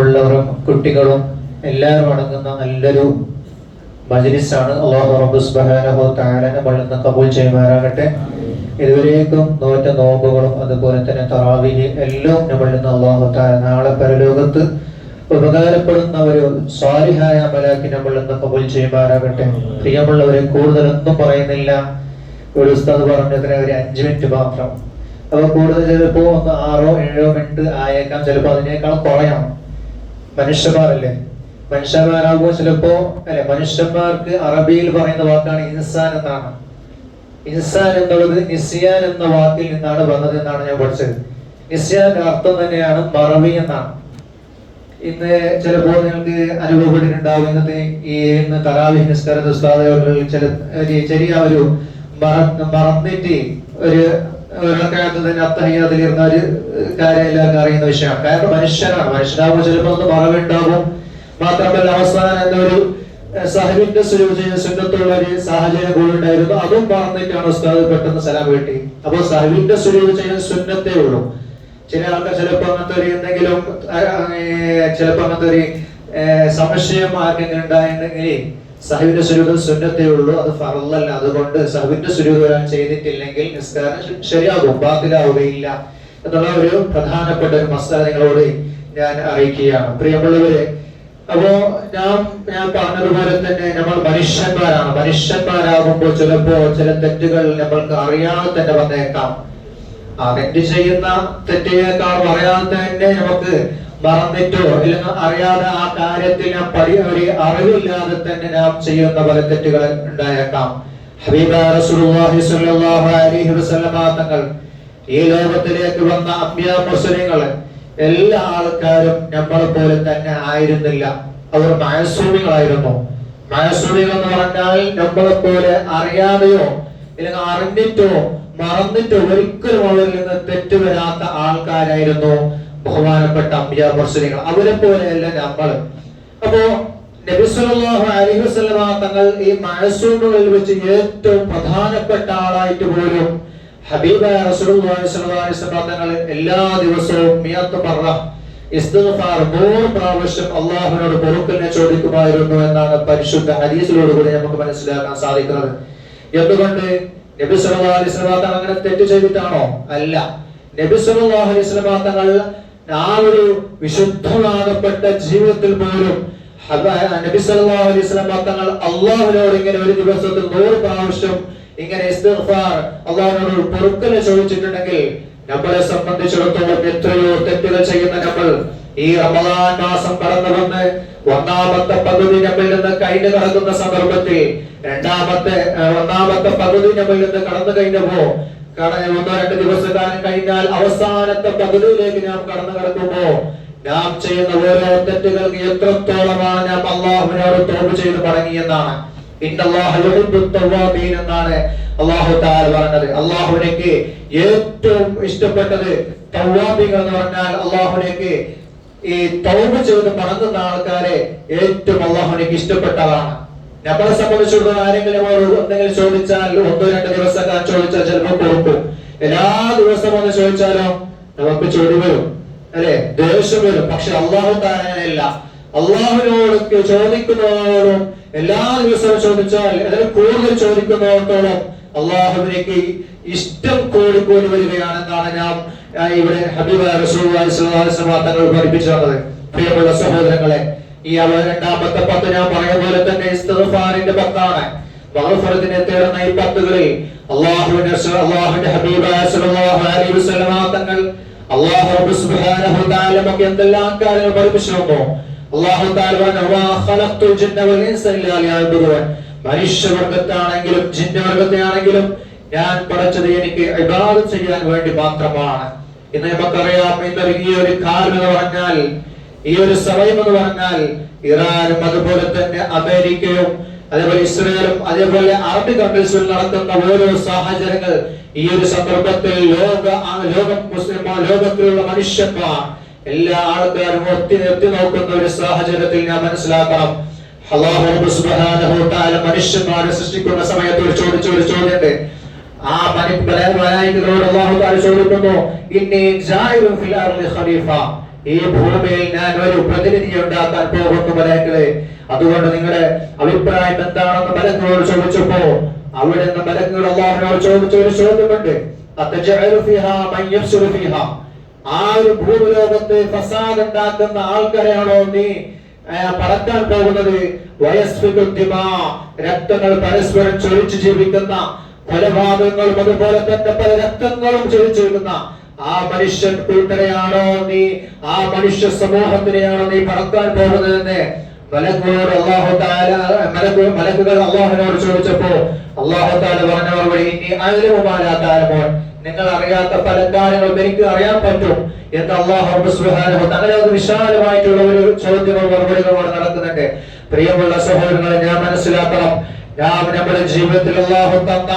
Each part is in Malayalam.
ഉള്ളവരും കുട്ടികളും എല്ലാവരും അടങ്ങുന്ന നല്ലൊരു മജ്‌ലിസാണ്. അല്ലാഹു റബ്ബ് സുബ്ഹാനഹു തആല നമ്മളിന്ന് കബൂൽ ചെയ്യുമാറാകട്ടെ. ഇതുവരേക്കും നോറ്റ നോമ്പുകളും അതുപോലെ തന്നെ തറാവീഹ് എല്ലാം നമ്മളിൽ നിന്ന് അല്ലാഹു തആല നാളെ പരലോകത്ത് ഉപകാരപ്പെടുന്ന ഒരു സ്വാലിഹായ അമലാക്കി നമ്മളിൽ നിന്ന് കബൂൽ ചെയ്യുമാറാകട്ടെ. പ്രിയമുള്ളവരെ, കൂടുതലൊന്നും പറയുന്നില്ല. ഒരു ഉസ്താദ് പറഞ്ഞതിന് ഒരു 5 മിനിറ്റ് മാത്രം. അപ്പൊ കൂടുതൽ ചിലപ്പോ 6-7 മിനിറ്റ് ആയേക്കാം, ചിലപ്പോ അതിനേക്കാൾ കുറയാം. മനുഷ്യന്മാരല്ലേ, മനുഷ്യന്മാരാകുമ്പോൾ ചിലപ്പോ അല്ലെ, മനുഷ്യന്മാർക്ക് അറബിയിൽ പറയുന്ന വാക്കാണ് ഇൻസാൻ എന്നാണ്. ഇൻസാൻ എന്നുള്ളത് നിസ്യാൻ എന്ന വാക്കിൽ നിന്നാണ് വന്നത് എന്നാണ് ഞാൻ പഠിച്ചത്. നിസ്യാന്റെ അർത്ഥം തന്നെയാണ് മറവി എന്നാണ്. ഇന്ന് ചിലപ്പോൾ നിങ്ങൾക്ക് അനുഭവപ്പെട്ടിട്ടുണ്ടാവും, ഇന്ന് തറാവീഹ് നിസ്കാരത്തിൽ ചെറിയ ഒരു മറന്നിട്ട് ഒരു റക്അത്ത് തന്നെ അത്തഹിയ്യാത്തിലിരുന്ന ഒരു കാര്യം എല്ലാവർക്കും അറിയുന്ന വിഷയമാണ്. കാരണം മനുഷ്യനാകുമ്പോൾ ചിലപ്പോൾ ഒന്ന് മറവുണ്ടാകും. മാത്രമല്ല അവസാനം എന്നൊരു സഹബിന്റെ സുന്നത്തുള്ള ഒരു സാഹചര്യം കൂടെ ഉണ്ടായിരുന്നു. അതും മറന്നിട്ടാണ് ഉസ്താദ് പെട്ടെന്ന് സലാം വീട്ടി. അപ്പൊ സഹബിന്റെ സുജൂദ് ചെയ്യുന്ന സുന്നത്തേ ഉള്ളൂ. ചില ആൾക്കാർ ചിലപ്പോ അങ്ങനത്തെ ഒരു എന്തെങ്കിലും ചിലപ്പോ അങ്ങനത്തെ ഒരു സംശയം ആർക്കെങ്കിലും ഉണ്ടായിട്ടുണ്ടെങ്കിൽ സഹബിന്റെ സുജൂദ് സുന്നത്തേ ഉള്ളൂ, അത് ഫർളല്ല. അതുകൊണ്ട് സഹബിന്റെ സുജൂദ് ഒരാൾ ചെയ്തിട്ടില്ലെങ്കിൽ നിസ്കാരം ശരിയാകും, ബാത്തിലാവുകയില്ല എന്നുള്ള ഒരു പ്രധാനപ്പെട്ട ഒരു മസ്അല നിങ്ങളോട് ഞാൻ അറിയിക്കുകയാണ്. പ്രിയമുള്ളവരെ, അപ്പോ ഞാൻ പറഞ്ഞതുപോലെ തന്നെ നമ്മൾ മനുഷ്യന്മാരാകുമ്പോൾ ചിലപ്പോ ചില തെറ്റുകൾ നമ്മൾക്ക് അറിയാതെ തന്നെ വന്നേക്കാം. ആ തെറ്റ് ചെയ്യുന്ന തെറ്റിനേക്കാൾ അറിയാതെ തന്നെ നമുക്ക് മറന്നിട്ടോ അല്ലെങ്കിൽ അറിയാതെ ആ കാര്യത്തിൽ ഒരു അറിവില്ലാതെ തന്നെ നാം ചെയ്യുന്ന പല തെറ്റുകൾ ഉണ്ടായേക്കാം. ഹബീബായ റസൂലുള്ളാഹി സ്വല്ലല്ലാഹു അലൈഹി വസല്ലമ തങ്ങൾ ഈ ലോകത്തിലേക്ക് വന്ന അംബിയാ മുർസലീങ്ങൾ എല്ലാ ആൾക്കാരും നമ്മളെ പോലെ തന്നെ ആയിരുന്നില്ല. അവർ മഅസൂമികളായിരുന്നു. മഅസൂമികൾ എന്ന് പറഞ്ഞാൽ നമ്മളെ പോലെ അറിയാതെയോ അല്ലെങ്കിൽ അറിഞ്ഞിട്ടോ മറന്നിട്ടോ ഒരിക്കലും അവരിൽ നിന്ന് തെറ്റ് വരാത്ത ആൾക്കാരായിരുന്നു ബഹുമാനപ്പെട്ട അംബിയാ മുർസലീങ്ങൾ. അവരെ പോലെയല്ല നമ്മൾ. അപ്പോ നബി സല്ലല്ലാഹു അലൈഹി വസല്ലമ തങ്ങൾ ഈ മഅസൂമുകളിൽ വെച്ച് ഏറ്റവും പ്രധാനപ്പെട്ട ആളായിട്ട് പോലും ഹബീബായ റസൂലുള്ളാഹി സ്വല്ലല്ലാഹു അലൈഹി വസല്ലം തങ്ങൾ എല്ലാ ദിവസവും 100 മറ ഇസ്തിഗ്ഫാർ 100 പ്രാവശ്യം അല്ലാഹുവിനോട് പൊറുക്കലിനെ ചോദിക്കുമായിരുന്നു എന്നാണ് പരിശുദ്ധ ഹദീസിലൂടെ കൂടി നമുക്ക് മനസ്സിലാക്കാൻ സാധിക്കുന്നത്. എന്തുകൊണ്ട്? നബി സല്ലല്ലാഹു അലൈഹി വസല്ലം തങ്ങൾ അങ്ങനെ തെറ്റ് ചെയ്തിട്ടാണോ? അല്ല. നബി സല്ലല്ലാഹു അലൈഹി വസല്ലം തങ്ങൾ ആ ഒരു വിശുദ്ധമാകപ്പെട്ട ജീവിതത്തിൽ പോലും നബി സല്ലല്ലാഹു അലൈഹി വസല്ലം തങ്ങൾ അല്ലാഹുവിനോട് ഇങ്ങനെ ഒരു ദിവസത്തിൽ 100 പ്രാവശ്യം ഇങ്ങനെ ഇസ്തിഗ്ഫാർ അല്ലാഹുവിനോട് പൊറുക്കൽ ചോദിച്ചിട്ടുണ്ടെങ്കിൽ നമ്മളെ സംബന്ധിച്ചിടത്തോളം എത്രയോ തെറ്റുകൾ ചെയ്യുന്ന നമ്മൾ ഈ റമദാൻ മാസം കടന്നു വന്ന് ഒന്നാമത്തെ പകുതി നമ്മിൽ നിന്ന് കഴിഞ്ഞു കടക്കുന്ന സന്ദർഭത്തിൽ ഒന്നാമത്തെ പകുതി നമ്മിൽ നിന്ന് കടന്നു കഴിഞ്ഞപ്പോ 1-2 ദിവസക്കാലം കഴിഞ്ഞാൽ അവസാനത്തെ പകുതിയിലേക്ക് നാം കടന്നു കിടക്കുമ്പോ നാം ചെയ്യുന്ന ഓരോ തെറ്റുകൾക്ക് എത്രത്തോളമാണ് നാം അല്ലാഹുവിനോട് തൗബ ചെയ്ത് മടങ്ങിയെന്നാണ്. ഇന്നല്ലാഹു യുഹിബ്ബുത് തവ്വാബീൻ എന്നാണ് അല്ലാഹു തആല പറഞ്ഞത്. അല്ലാഹുവിനേക്ക് ഏറ്റവും ഇഷ്ടപ്പെട്ടത് തവ്വാബീങ്ങൾ എന്ന് പറഞ്ഞാൽ അല്ലാഹുവിനേക്ക് ഈ തൗബ ചെയ്ത് മടങ്ങുന്ന ആൾക്കാരെ ഏറ്റവും അല്ലാഹുവിനേക്ക് ഇഷ്ടപ്പെട്ടതാണ്. നമ്മളെ സംബന്ധിച്ചിടത്തോളം ആരെങ്കിലും എന്തെങ്കിലും ചോദിച്ചാൽ 1-2 ദിവസക്കാർ ചോദിച്ചാൽ ചിലപ്പോൾ കൊടുക്കും. എല്ലാ ദിവസവും ഒന്ന് ചോദിച്ചാലോ നമുക്ക് ചൊടി വരും, അല്ലെ, ദേഷ്യം വരും. പക്ഷെ അല്ലാഹു തആലയല്ല. അല്ലാഹുവിനോട് ചോദിക്കുന്നതോടും എല്ലാ ദിവസവും ചോദിച്ചാൽ അതിൽ കൂടുതൽ ചോദിക്കുന്നതോടത്തോളം അല്ലാഹുവിനേക്ക് ഇഷ്ടം കൂടിക്കൂടി വരികയാണെന്നാണ് നാം ഇവിടെ ഹബീബായ റസൂലുള്ളാഹി സ്വല്ലല്ലാഹു അലൈഹി വസല്ലം തങ്ങൾ പഠിപ്പിച്ചു തന്നത്. പ്രിയമുള്ള സഹോദരങ്ങളെ, ഈ രണ്ടാമത്തെ 10 ഞാൻ പറഞ്ഞ പോലെ തന്നെ ഇസ്തിഗ്ഫാറിന്റെ 10ആണ്. മഗ്ഫിറത്തിനെ തേടുന്ന ഈ 10കളിൽ അല്ലാഹുവിന്റെ ഹബീബായ സ്വല്ലല്ലാഹു അലൈഹി വസല്ലം തങ്ങൾ അല്ലാഹു റബ്ബ് സുബ്ഹാനഹു വതആല നമുക്ക് എന്തെല്ലാം കാര്യങ്ങൾ പഠിപ്പിച്ചു തന്നു. അല്ലാഹു തആല പറഞ്ഞു, വമാ ഖലഖ്തുൽ ജിന്ന വൽ ഇൻസ ഇല്ലാ ലിയഅ്ബുദൂൻ. മനുഷ്യവർഗത്താണെങ്കിലും ജിന്നവർഗത്തെയാണെങ്കിലും ഞാൻ പഠിച്ചത് എനിക്ക് ഇബാദത്ത് ചെയ്യാൻ വേണ്ടി മാത്രമാണ്. ഇന്ന് നമുക്കറിയാം, ഇന്ന് ഈ ഒരു കാലം എന്ന് പറഞ്ഞാൽ, ഈ ഒരു സമയം എന്ന് പറഞ്ഞാൽ ഇറാനും അതുപോലെ തന്നെ അമേരിക്കയും അതേപോലെ ഇസ്രായേലും അതേപോലെ അറബ് കൺട്രീസിൽ നടക്കുന്ന ഓരോ സാഹചര്യങ്ങൾ ഈ ഒരു സന്ദർഭത്തിൽ ലോകത്തിലുള്ള മനുഷ്യന്മാർ എല്ലാ ആൾക്കാരും എത്തി നോക്കുന്ന ഒരു സാഹചര്യത്തിൽ ഞാൻ മനസ്സിലാക്കണം, അല്ലാഹു റബ്ബ് സുബ്ഹാനഹു വ തആല മനുഷ്യന്മാരെ സൃഷ്ടിക്കുന്ന സമയത്ത് ചോദിച്ചൊരു ചോദ്യമുണ്ട്. ആ മലായികകളോട് അല്ലാഹു തആല ചോദിക്കുന്നു, ഇന്നി ജാഇലുൻ ഫിൽ അർളി ഖലീഫ. ഈ ഭൂമിയിൽ ഞാൻ ഒരു പ്രതിനിധി ഉണ്ടാക്കാൻ പോകുന്നു മലക്കുകളെ. അതുകൊണ്ട് നിങ്ങളുടെ അഭിപ്രായം എന്താണെന്ന് മലക്കുകളോട് ചോദിച്ചപ്പോ അവിടെ നിന്ന് മലക്കുകൾ അല്ലാഹുവിനോട് ചോദിച്ച ഒരു ചോദ്യമുണ്ട്. അത്തജഅലു ഫീഹാ മൻ യഫ്സുദു ഫീഹാ, ആ ഒരു ഭൂലോകത്ത് ഫസാദ് ഉണ്ടാക്കുന്ന ആൾക്കാരെയാണോ നീ പറക്കാൻ പോകുന്നത്? വയസ്ഫികു ദിമാ, രക്തങ്ങൾ പരസ്പരം ചൊരിച്ചു ജീവിക്കുന്ന കൊലപാതകങ്ങളും അതുപോലെ തന്നെ പല രക്തങ്ങളും ചൊരിച്ചിരിക്കുന്ന ആ മനുഷ്യൻ കൂട്ടരെയാണോ നീ, ആ മനുഷ്യ സമൂഹത്തിനെയാണോ നീ പറക്കാൻ പോകുന്നതെന്ന് മലക്കുകളോട് മലക്കുകൾ അല്ലാഹുവിനോട് ചോദിച്ചപ്പോ അല്ലാഹു തആല പറഞ്ഞ മറുപടി, ഇന്നീ അഅലമു മാ ലാ തഅലമൂൻ, നിങ്ങൾ അറിയാത്ത പല കാര്യങ്ങളും എനിക്ക് അറിയാൻ പറ്റും എന്ന് അല്ലാഹു സുബ്ഹാനഹു വ തആല വിശാലമായിട്ടുള്ള ഒരു ചോദ്യവും മറുപടികളോട് നടക്കുന്നുണ്ട്. പ്രിയമുള്ള സഹോദരങ്ങളെ, ഞാൻ മനസ്സിലാക്കണം, നമ്മുടെ ജീവിതത്തിൽ അല്ലാഹു തന്ന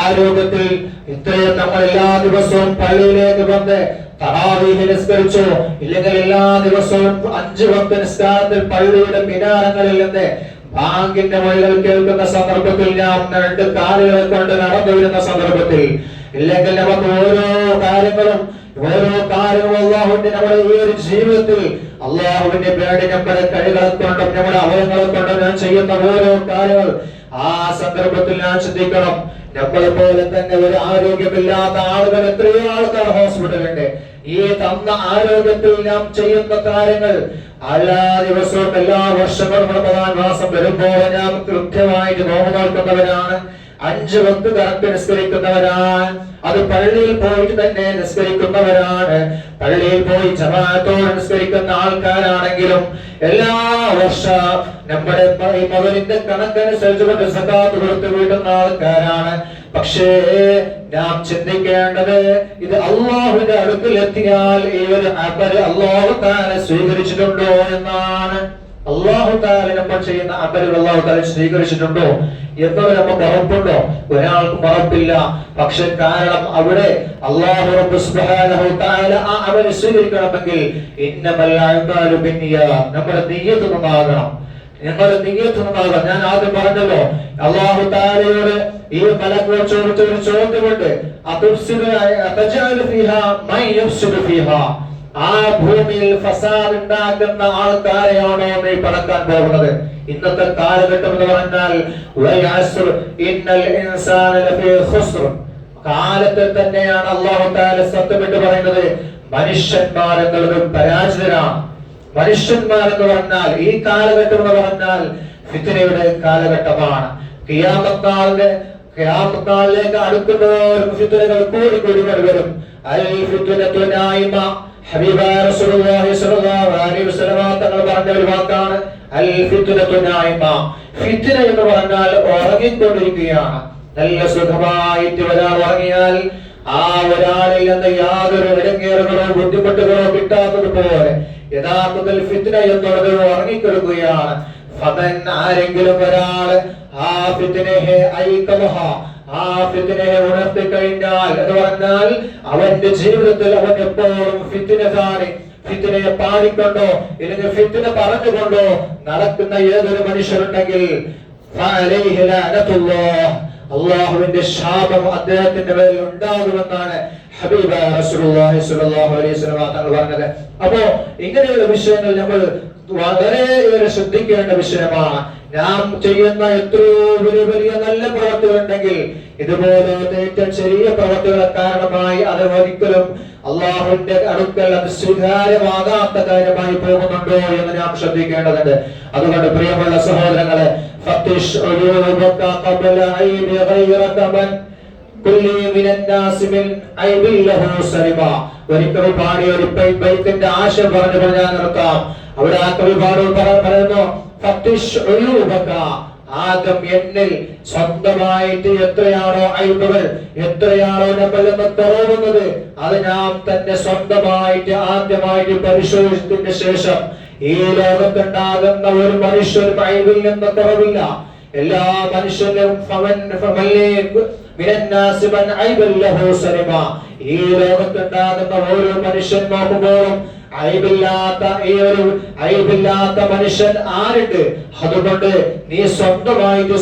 ആരോഗ്യത്തിൽ ഇത്രയും നമ്മൾ എല്ലാ ദിവസവും പള്ളിയിലേക്ക് വന്ന് തറാവീഹ് നിസ്കരിച്ചോ, ഇല്ലെങ്കിൽ എല്ലാ ദിവസവും 5 വക്ത് നിസ്കാരത്തിൽ പള്ളിയുടെ മിനാരങ്ങളിൽ നിന്ന് ബാങ്കിന്റെ വഴികൾ കേൾക്കുന്ന സന്ദർഭത്തിൽ നാം 2 കാലുകളെ കൊണ്ട് നടന്നു വരുന്ന സന്ദർഭത്തിൽ, ഇല്ലെങ്കിൽ നമുക്ക് ഓരോ കാര്യങ്ങളും അല്ലാഹുവിന്റെ നമ്മുടെ ഈ ഒരു ജീവിതത്തിൽ അല്ലാഹുവിന്റെ പേടി നമ്മുടെ കഴിവുകളെ കൊണ്ടും നമ്മുടെ അവയവങ്ങളെ കൊണ്ടും ഞാൻ ചെയ്യുന്ന ഓരോ കാര്യങ്ങൾ ആ സന്ദർഭത്തിൽ ഞാൻ ചിന്തിക്കണം. നമ്മളെ പോലെ തന്നെ ഒരു ആരോഗ്യമില്ലാത്ത ആളുകൾ എത്രയോ ആൾക്കാർ ഹോസ്പിറ്റലുണ്ട്. ഈ തന്ന ആരോഗ്യത്തിൽ നാം ചെയ്യുന്ന കാര്യങ്ങൾ എല്ലാ ദിവസവും എല്ലാ വർഷങ്ങളും റമദാൻ മാസം വരുമ്പോൾ നാം കൃത്യമായിട്ട് നോമ്പ് നോക്കുന്നവരാണ്, 5 വക്ത് കറക്റ്റ് നിസ്കരിക്കുന്നവരാണ്, അത് പള്ളിയിൽ പോയിട്ട് തന്നെ നിസ്കരിക്കുന്നവരാണ്, പള്ളിയിൽ പോയി ജമാഅത്തോടെ നിസ്കരിക്കുന്ന ആൾക്കാരാണെങ്കിലും എല്ലാ വർഷവും നമ്മുടെ മകനിന്റെ കണക്കനുസരിച്ച് സകാത്ത് കൊടുത്ത് വീട്ടുന്ന ആൾക്കാരാണ്. പക്ഷേ നാം ചിന്തിക്കേണ്ടത്, ഇത് അല്ലാഹുവിന്റെ അടുക്കൽ എത്തിയാൽ ഈ ഒരു അമൽ അല്ലാഹു തആല സ്വീകരിച്ചിട്ടുണ്ടോ എന്നാണ്. അല്ലാഹു തആല നമ്മൾ ചെയ്യുന്ന അമലുകൾ അല്ലാഹു തആല സ്വീകരിച്ചിട്ടുണ്ടോ എന്നത് നമുക്ക് ഉറപ്പുണ്ടോ? ഒരാൾക്കും ഉറപ്പില്ല. പക്ഷെ കാരണം അവിടെ അല്ലാഹു റബ്ബ് സുബ്ഹാനഹു തആല ആ അമൽ സ്വീകരിക്കണമെങ്കിൽ ഇന്നമൽ അഅ്മാലു ബിന്നിയാത്ത്, നമ്മുടെ നിയ്യത്ത് നന്നാകണം. ഞങ്ങളുടെ നിയ്യത്ത് നന്നാകണം. ഞാൻ ആദ്യം പറഞ്ഞല്ലോ, അല്ലാഹു തആലയോട് ഈ മലക്കുകൾ ചോദിച്ച ഒരു ചോദ്യമുണ്ട്, അതജഅലു ഫീഹാ മൻ യഫ്സുദു ഫീഹാ, ആ ഭൂമിയിൽ ഫസാദ് ഉണ്ടാക്കുന്ന ആൾക്കാരെയാണോ നീ പറക്കാൻ പോകുന്നത്? ഇന്നത്തെ കാലഘട്ടം എന്ന് പറഞ്ഞാൽ കാലത്തിൽ തന്നെയാണ് അല്ലാഹു തആല സത്യമായിട്ട് പറയുന്നത്, മനുഷ്യന്മാരെന്നുള്ളത് പരാജിതരാണ്. മനുഷ്യന്മാരെന്ന് പറഞ്ഞാൽ ഈ കാലഘട്ടം എന്ന് പറഞ്ഞാൽ ഫിത്നയുടെ കാലഘട്ടമാണ്. ഖിയാമത്ത് നാളിലേക്ക് അടുക്കുന്നവർക്ക് ഫിത്നകൾ കൂടി വരും. അൽ ഫിത്നതു നായിമ, ഹബീബായ റസൂലുള്ളാഹി സ്വല്ലല്ലാഹു അലൈഹി വസല്ലം തങ്ങൾ പറഞ്ഞ ഒരു വാക്കാണ് അൽ ഫിത്നതു നായിമ. ഫിത്ന എന്ന് പറഞ്ഞാൽ ഉറങ്ങിക്കൊണ്ടിരിക്കുകയാണ്. നല്ല സുഖമായിട്ട് ഒരാൾ ഉറങ്ങിയാൽ ആ ഒരാളിൽ നിന്ന് യാതൊരു ഇടങ്ങേറുകളോ ബുദ്ധിമുട്ടുകളോ കിട്ടാത്തതുപോലെ യഥാർത്ഥത്തിൽ ഫിത്ന എന്നുള്ളത് ഉറങ്ങിക്കിടക്കുകയാണ്. ഫമൻ, ആരെങ്കിലും ഒരാള് ആ ഫിത്നയെ ഐകമഹ, ആ ഫിത്നയെ ഉണർത്തി കഴിഞ്ഞാൽ എന്ന് പറഞ്ഞാൽ അവന്റെ ജീവിതത്തിൽ അവൻ എപ്പോഴും ഫിത്നയെ പാടിക്കൊണ്ടോ ഇല്ലെങ്കിൽ ഫിത്ന പറഞ്ഞുകൊണ്ടോ നടക്കുന്ന ഏതൊരു മനുഷ്യരുണ്ടെങ്കിൽ അല്ലാഹുവിന്റെ ശാപം അദ്ദേഹത്തിന്റെ മേൽ ഉണ്ടാകുമെന്നാണ് ഹബീബായ റസൂലുള്ളാഹി സ്വല്ലല്ലാഹു അലൈഹി വസല്ലം തങ്ങൾ പറഞ്ഞത്. അപ്പോ ഇങ്ങനെയുള്ള വിഷയങ്ങൾ നമ്മൾ വളരെയേറെ ശ്രദ്ധിക്കേണ്ട വിഷയമാണ്. നാം ചെയ്യുന്ന എത്രയോ വലിയ നല്ല പ്രവർത്തികൾ ഉണ്ടെങ്കിൽ ഇതുപോലത്തെ ഏറ്റവും ചെറിയ പ്രവർത്തികളെ കാരണമായി അത് ഒരിക്കലും അല്ലാഹുവിന്റെ അടുക്കൽ അത് സ്വീകാര്യമാകാത്ത കാര്യമായി പോകുന്നുണ്ടോ എന്ന് നാം ശ്രദ്ധിക്കേണ്ടതുണ്ട്. അതുകൊണ്ട് പ്രിയമുള്ള സഹോദരങ്ങളെ, ഒരിക്കൽ പാടിയ ഒരു ബൈത്തിന്റെ ആശയം പറഞ്ഞു ഞാൻ നിർത്താം. അവിടെ ആ കവി പറയുന്നു, ആദ്യം എന്നിൽ സ്വന്തമായിട്ട് എത്രയാണോ ഐബുകൾ, എത്രയാണോ നമ്മളിൽ നിന്ന് കുറവുന്നത്, അത് നാം തന്നെ സ്വന്തമായിട്ട് ആദ്യമായിട്ട് പരിശോധിച്ചതിന് ശേഷം ഈ ലോകത്തുണ്ടാകുന്ന ഒരു മനുഷ്യരും ഐബിൽ നിന്ന് കുറവില്ല. എല്ലാ മനുഷ്യരും ഈ ലോകത്തുണ്ടാകുന്ന ഓരോ മനുഷ്യൻ നോക്കുമ്പോഴും ഐബില്ലാത്ത മനുഷ്യൻ ആരുണ്ട്? അതുകൊണ്ട് നീ സ്വന്തമായിട്ട്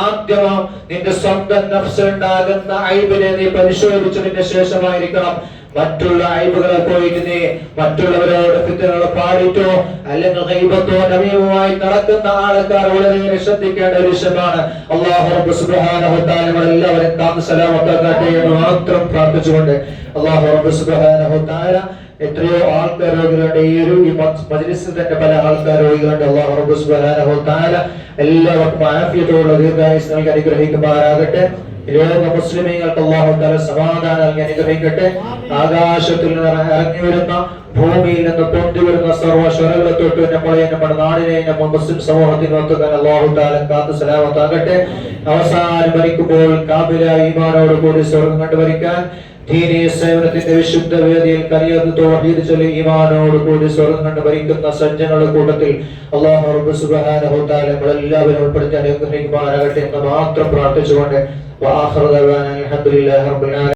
ആദ്യം നിന്റെ സ്വന്തം നഫ്സിലുണ്ടാകുന്ന ഐബിനെ നീ പരിശോധിച്ചതിന്റെ ശേഷമായിരിക്കണം മറ്റുള്ള അയ്ബുകളെ പോയിട്ട് നീ മറ്റുള്ളവരോട് ഫിത്നകൾ പാടിട്ടോ അല്ലെങ്കിൽ ഗൈബത്തോ നബിയുമായി നടക്കുന്ന ആൾക്കാർ വളരെ ശ്രദ്ധിക്കേണ്ട ഒരു വിഷയമാണ്. അല്ലാഹു റബ്ബ് സുബ്ഹാനഹു വ തആല നമ്മളെല്ലാവരും കാത്ത് സലാമത്താക്കട്ടെ എന്ന് മാത്രം പ്രാർത്ഥിച്ചുകൊണ്ട് അല്ലാഹു റബ്ബ് സുബ്ഹാനഹു വ തആല എത്രയോ ആൾക്കാർ രോഗികളുണ്ട്. ഈ മജ്‌ലിസിൽ തന്നെ പല ആൾക്കാർ രോഗികളുണ്ട്. അല്ലാഹു റബ്ബ് സുബ്ഹാനഹു വ തആല എല്ലാവർക്കും ആഫിയത്തോടെ ദീർഘായുസ്സ് നൽകി അനുഗ്രഹിക്കുമാറാകട്ടെ. ലോക മുസ്ലിമീങ്ങൾക്ക് അല്ലാഹു തആല സമാധാനം നൽകി അനുഗ്രഹിക്കട്ടെ. ആകാശത്തിൽ നിന്ന് ഇറങ്ങി വരുന്ന ഭൂമിയിൽ നിന്ന് പൊന്തി വരുന്ന സർവ്വശരകളെ തൊട്ട് നമ്മളെ നമ്മുടെ നാടിനെ നമ്മൾ മുസ്ലിം സമൂഹത്തിനൊത്തുക്കാൻ അല്ലാഹു തആല കാത്ത് സലാമത്താകട്ടെ. അവസാനം മരിക്കുമ്പോൾ കാമിലായ ഈമാനോട് കൂടി സ്വർഗ്ഗം കണ്ടു മരിക്കാൻ ദീനീ സേവനത്തിന്റെ വിശുദ്ധ വേദിയിൽ കരിയത്ത് തൗഹീദ് ചൊല്ലി ഈമാനോട് കൂടി സ്വർഗ്ഗം കണ്ടു മരിക്കുന്ന സജ്ജനങ്ങളുടെ കൂട്ടത്തിൽ അല്ലാഹു റബ്ബ് സുബ്ഹാനഹു വ തആല നമ്മളെല്ലാവരും ഉൾപ്പെടുത്തി അനുഗ്രഹിക്കുമാറാകട്ടെ എന്ന് മാത്രം പ്രാർത്ഥിച്ചുകൊണ്ട് വആഖിറു ദഅവാനാ അൽഹംദുലില്ലാഹി റബ്ബിൽ ആലമീൻ.